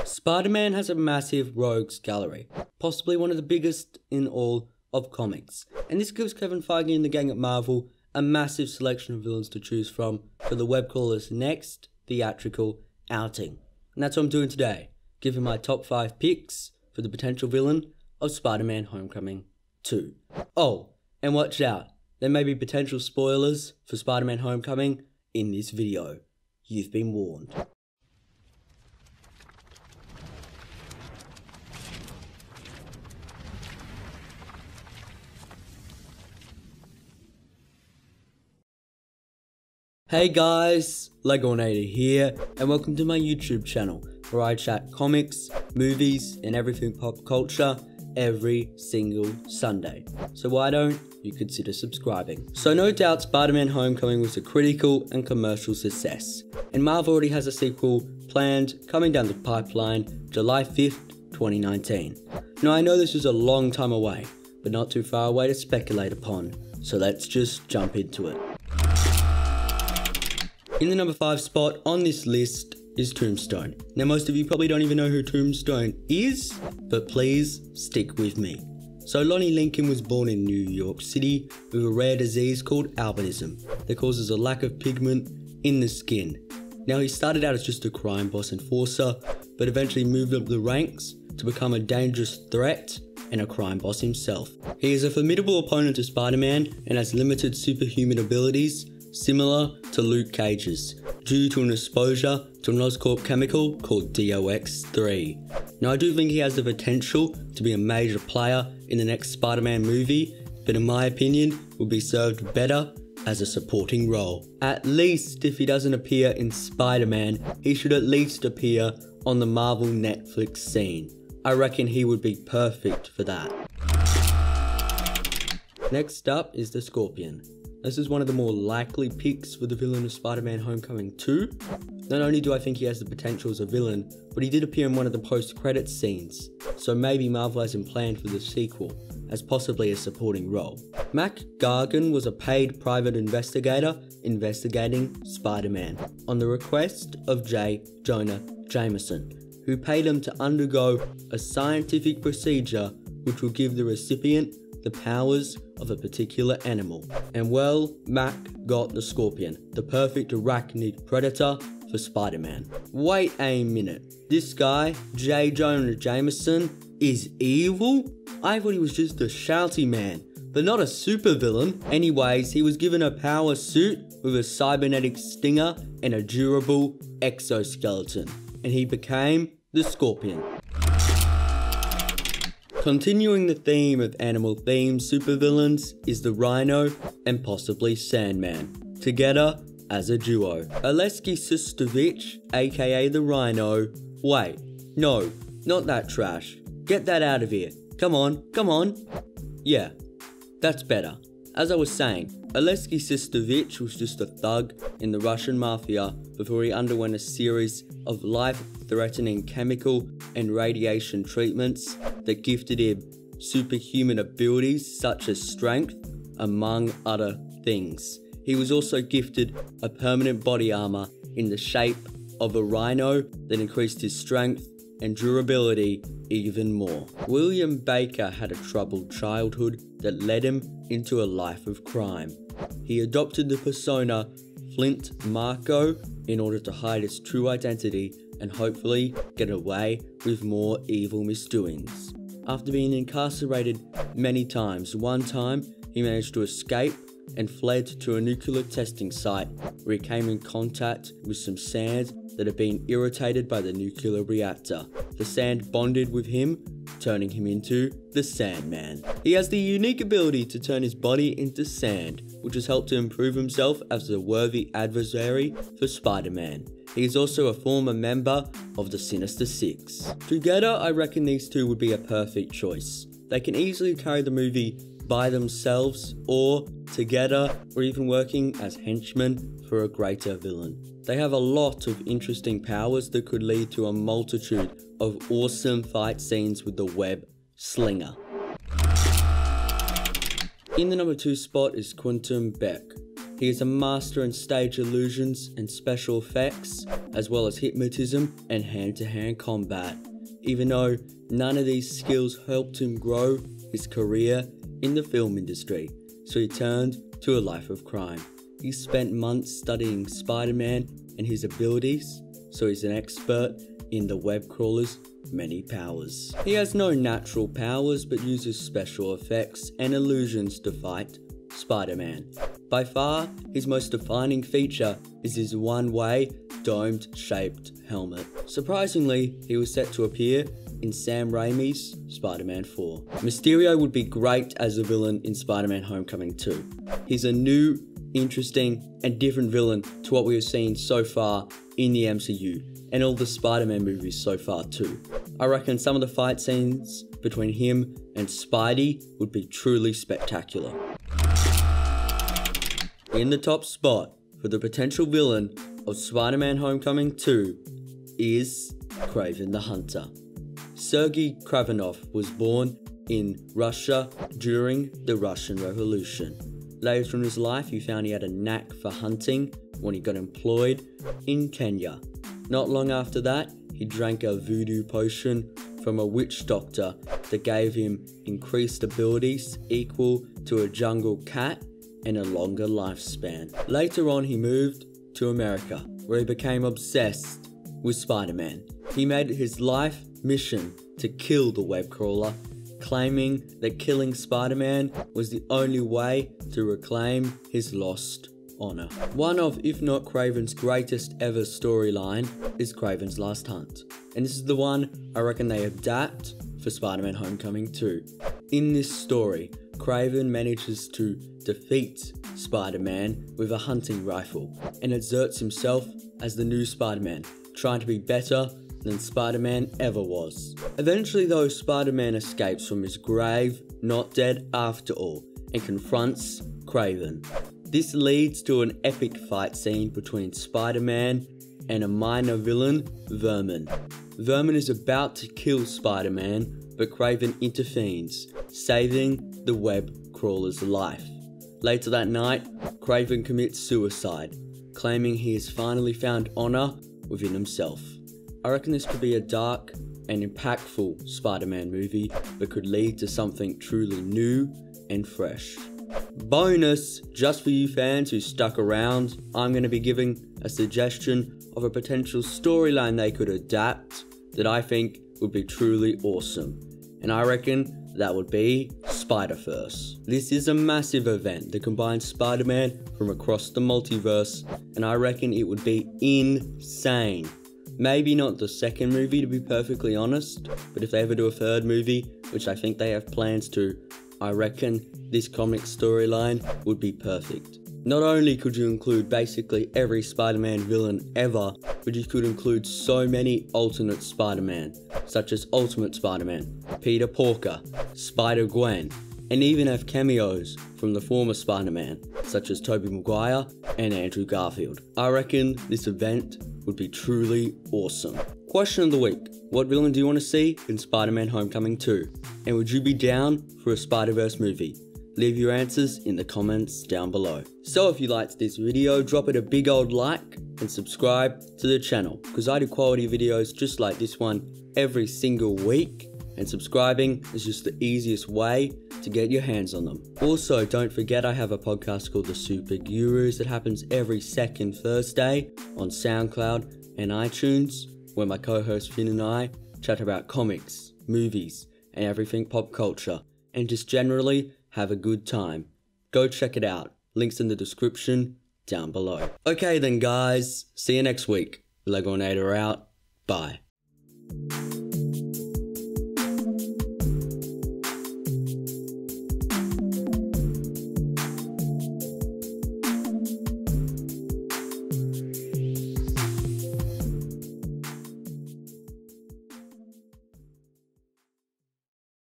Spider-Man has a massive rogues gallery, possibly one of the biggest in all of comics, and this gives Kevin Feige and the gang at Marvel a massive selection of villains to choose from for the web crawler's next theatrical outing. And that's what I'm doing today, giving my top 5 picks for the potential villain of Spider-Man Homecoming 2. Oh, and watch out, there may be potential spoilers for Spider-Man Homecoming in this video. You've been warned. Hey guys, Legonator here, and welcome to my YouTube channel, where I chat comics, movies, and everything pop culture every single Sunday. So why don't you consider subscribing? So no doubt Spider-Man Homecoming was a critical and commercial success, and Marvel already has a sequel planned coming down the pipeline July 5th, 2019. Now I know this is a long time away, but not too far away to speculate upon, so let's just jump into it. In the number 5 spot on this list is Tombstone. Now most of you probably don't even know who Tombstone is, but please stick with me. So Lonnie Lincoln was born in New York City with a rare disease called albinism that causes a lack of pigment in the skin. Now he started out as just a crime boss enforcer, but eventually moved up the ranks to become a dangerous threat and a crime boss himself. He is a formidable opponent to Spider-Man and has limited superhuman abilities similar to Luke Cage's, due to an exposure to an Oscorp chemical called DOX3. Now I do think he has the potential to be a major player in the next Spider-Man movie, but in my opinion will be served better as a supporting role. At least if he doesn't appear in Spider-Man, he should at least appear on the Marvel Netflix scene. I reckon he would be perfect for that. Next up is the Scorpion. This is one of the more likely picks for the villain of Spider-Man Homecoming 2. Not only do I think he has the potential as a villain, but he did appear in one of the post-credits scenes, so maybe Marvel has him planned for the sequel, as possibly a supporting role. Mac Gargan was a paid private investigator investigating Spider-Man, on the request of J. Jonah Jameson, who paid him to undergo a scientific procedure which will give the recipient the powers of a particular animal. And well, Mac got the Scorpion, the perfect arachnid predator for Spider-Man. Wait a minute, this guy, J. Jonah Jameson, is evil? I thought he was just a shouty man, but not a supervillain. Anyways, he was given a power suit with a cybernetic stinger and a durable exoskeleton, and he became the Scorpion. Continuing the theme of animal-themed supervillains is the Rhino and possibly Sandman, together as a duo. Oleksiy Šustović, aka the Rhino. Wait, no, not that trash. Get that out of here. Come on, come on. Yeah, that's better. As I was saying, Oleksiy Šustović was just a thug in the Russian mafia before he underwent a series of life-threatening chemical and radiation treatments that gifted him superhuman abilities such as strength, among other things. He was also gifted a permanent body armor in the shape of a rhino that increased his strength and durability even more. William Baker had a troubled childhood that led him into a life of crime. He adopted the persona Flint Marko in order to hide his true identity and hopefully get away with more evil misdoings. After being incarcerated many times, one time he managed to escape and fled to a nuclear testing site where he came in contact with some sand that had been irritated by the nuclear reactor. The sand bonded with him, turning him into the Sandman. He has the unique ability to turn his body into sand, which has helped to improve himself as a worthy adversary for Spider-Man. He is also a former member of the Sinister Six. Together, I reckon these two would be a perfect choice. They can easily carry the movie by themselves or together, or even working as henchmen for a greater villain. They have a lot of interesting powers that could lead to a multitude of awesome fight scenes with the web slinger. In the number 2 spot is Quantum Beck. He is a master in stage illusions and special effects, as well as hypnotism and hand-to-hand combat, even though none of these skills helped him grow his career in the film industry, so he turned to a life of crime. He spent months studying Spider-Man and his abilities, so he's an expert in the web crawler's many powers. He has no natural powers but uses special effects and illusions to fight Spider-Man. By far, his most defining feature is his one-way, domed-shaped helmet. Surprisingly, he was set to appear in Sam Raimi's Spider-Man 4. Mysterio would be great as a villain in Spider-Man Homecoming 2. He's a new, interesting, and different villain to what we have seen so far in the MCU, and all the Spider-Man movies so far too. I reckon some of the fight scenes between him and Spidey would be truly spectacular. In the top spot for the potential villain of Spider-Man Homecoming 2 is Kraven the Hunter. Sergei Kravenov was born in Russia during the Russian Revolution. Later in his life, he found he had a knack for hunting when he got employed in Kenya. Not long after that, he drank a voodoo potion from a witch doctor that gave him increased abilities equal to a jungle cat and a longer lifespan. Later on, he moved to America, where he became obsessed with Spider-Man. He made it his life mission to kill the web crawler, claiming that killing Spider-Man was the only way to reclaim his lost honor. One of, if not Kraven's greatest ever storyline is Kraven's Last Hunt, and this is the one I reckon they adapt for Spider-Man Homecoming 2. In this story, Kraven manages to defeat Spider-Man with a hunting rifle and exerts himself as the new Spider-Man, trying to be better than Spider-Man ever was. Eventually though, Spider-Man escapes from his grave, not dead after all, and confronts Kraven. This leads to an epic fight scene between Spider-Man and a minor villain, Vermin. Vermin is about to kill Spider-Man, but Kraven intervenes, saving the web crawler's life. Later that night, Kraven commits suicide, claiming he has finally found honor within himself. I reckon this could be a dark and impactful Spider-Man movie that could lead to something truly new and fresh. Bonus, just for you fans who stuck around, I'm going to be giving a suggestion of a potential storyline they could adapt that I think would be truly awesome. And I reckon that would be Spider-Verse. This is a massive event that combines Spider-Man from across the multiverse, and I reckon it would be insane. Maybe not the second movie, to be perfectly honest, but if they ever do a third movie, which I think they have plans to, I reckon this comic storyline would be perfect. Not only could you include basically every Spider-Man villain ever, but you could include so many alternate Spider-Man, such as Ultimate Spider-Man, Peter Porker, Spider-Gwen, and even have cameos from the former Spider-Man, such as Tobey Maguire and Andrew Garfield. I reckon this event would be truly awesome. Question of the week: what villain do you want to see in Spider-Man Homecoming 2? And would you be down for a Spider-Verse movie? Leave your answers in the comments down below. So if you liked this video, drop it a big old like and subscribe to the channel, because I do quality videos just like this one every single week, and subscribing is just the easiest way to get your hands on them. Also, don't forget I have a podcast called The Super Gurus that happens every second Thursday on SoundCloud and iTunes, where my co-host Finn and I chat about comics, movies, and everything pop culture, and just generally have a good time. Go check it out. Links in the description down below. Okay then guys, see you next week. Legonator out. Bye.